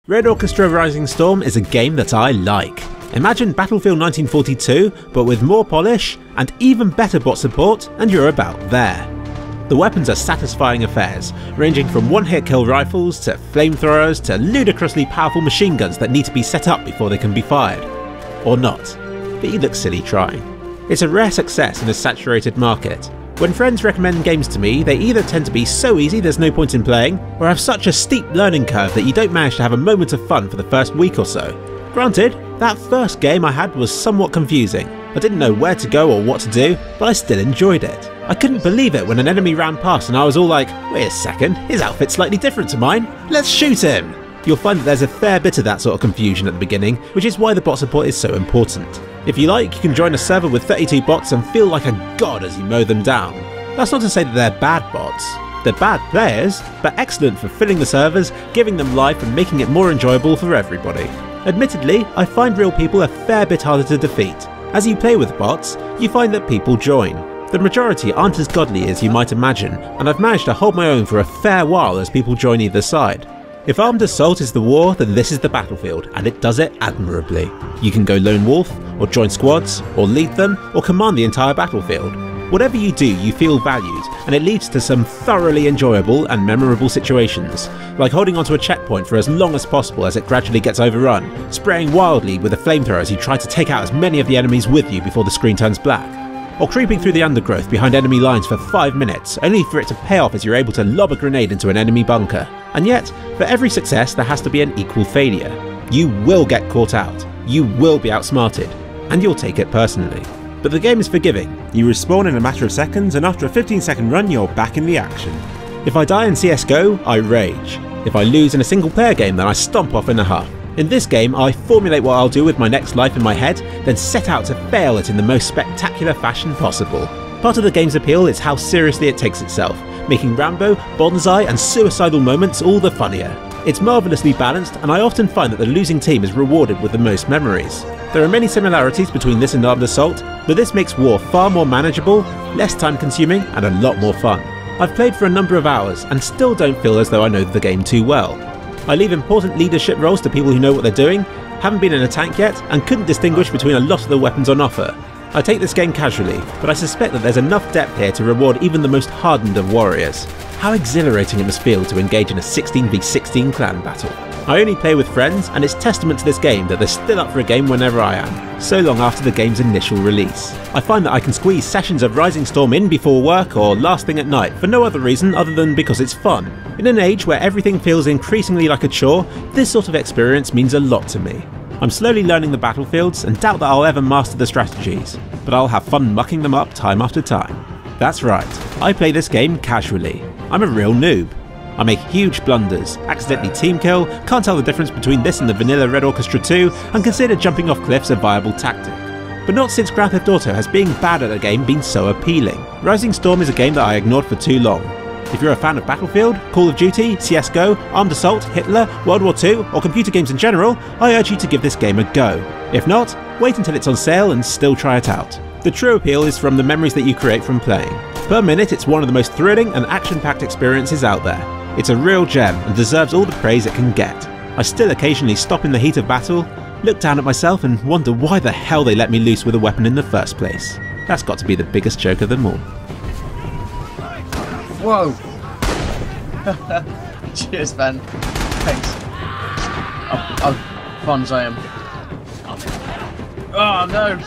Red Orchestra Rising Storm is a game that I like. Imagine Battlefield 1942, but with more polish and even better bot support, and you're about there. The weapons are satisfying affairs, ranging from one-hit kill rifles to flamethrowers to ludicrously powerful machine guns that need to be set up before they can be fired. Or not, but you look silly trying. It's a rare success in a saturated market. When friends recommend games to me, they either tend to be so easy there's no point in playing, or have such a steep learning curve that you don't manage to have a moment of fun for the first week or so. Granted, that first game I had was somewhat confusing. I didn't know where to go or what to do, but I still enjoyed it. I couldn't believe it when an enemy ran past and I was all like, wait a second, his outfit's slightly different to mine, let's shoot him! You'll find that there's a fair bit of that sort of confusion at the beginning, which is why the bot support is so important. If you like, you can join a server with 32 bots and feel like a god as you mow them down. That's not to say that they're bad bots. They're bad players, but excellent for filling the servers, giving them life and making it more enjoyable for everybody. Admittedly, I find real people a fair bit harder to defeat. As you play with bots, you find that people join. The majority aren't as godly as you might imagine, and I've managed to hold my own for a fair while as people join either side. If armed assault is the war, then this is the battlefield, and it does it admirably. You can go lone wolf, or join squads, or lead them, or command the entire battlefield. Whatever you do, you feel valued, and it leads to some thoroughly enjoyable and memorable situations, like holding onto a checkpoint for as long as possible as it gradually gets overrun, spraying wildly with a flamethrower as you try to take out as many of the enemies with you before the screen turns black, or creeping through the undergrowth behind enemy lines for 5 minutes, only for it to pay off as you're able to lob a grenade into an enemy bunker. And yet, for every success there has to be an equal failure. You will get caught out, you will be outsmarted, and you'll take it personally. But the game is forgiving. You respawn in a matter of seconds, and after a 15-second run you're back in the action. If I die in CSGO, I rage. If I lose in a single player game, then I stomp off in a huff. In this game, I formulate what I'll do with my next life in my head, then set out to fail it in the most spectacular fashion possible. Part of the game's appeal is how seriously it takes itself, making Rambo, Bonsai and suicidal moments all the funnier. It's marvellously balanced, and I often find that the losing team is rewarded with the most memories. There are many similarities between this and Armed Assault, but this makes war far more manageable, less time consuming and a lot more fun. I've played for a number of hours and still don't feel as though I know the game too well. I leave important leadership roles to people who know what they're doing, haven't been in a tank yet, and couldn't distinguish between a lot of the weapons on offer. I take this game casually, but I suspect that there's enough depth here to reward even the most hardened of warriors. How exhilarating it must feel to engage in a 16v16 clan battle. I only play with friends, and it's testament to this game that they're still up for a game whenever I am, so long after the game's initial release. I find that I can squeeze sessions of Rising Storm in before work or last thing at night for no other reason other than because it's fun. In an age where everything feels increasingly like a chore, this sort of experience means a lot to me. I'm slowly learning the battlefields and doubt that I'll ever master the strategies, but I'll have fun mucking them up time after time. That's right, I play this game casually. I'm a real noob. I make huge blunders, accidentally team kill, can't tell the difference between this and the vanilla Red Orchestra 2, and consider jumping off cliffs a viable tactic. But not since Grand Theft Auto has being bad at a game been so appealing. Rising Storm is a game that I ignored for too long. If you're a fan of Battlefield, Call of Duty, CSGO, Armed Assault, Hitler, World War II, or computer games in general, I urge you to give this game a go. If not, wait until it's on sale and still try it out. The true appeal is from the memories that you create from playing. Per minute, it's one of the most thrilling and action-packed experiences out there. It's a real gem and deserves all the praise it can get. I still occasionally stop in the heat of battle, look down at myself and wonder why the hell they let me loose with a weapon in the first place. That's got to be the biggest joke of them all. Whoa! Cheers, man. Thanks. I'll bonsai him. Oh no!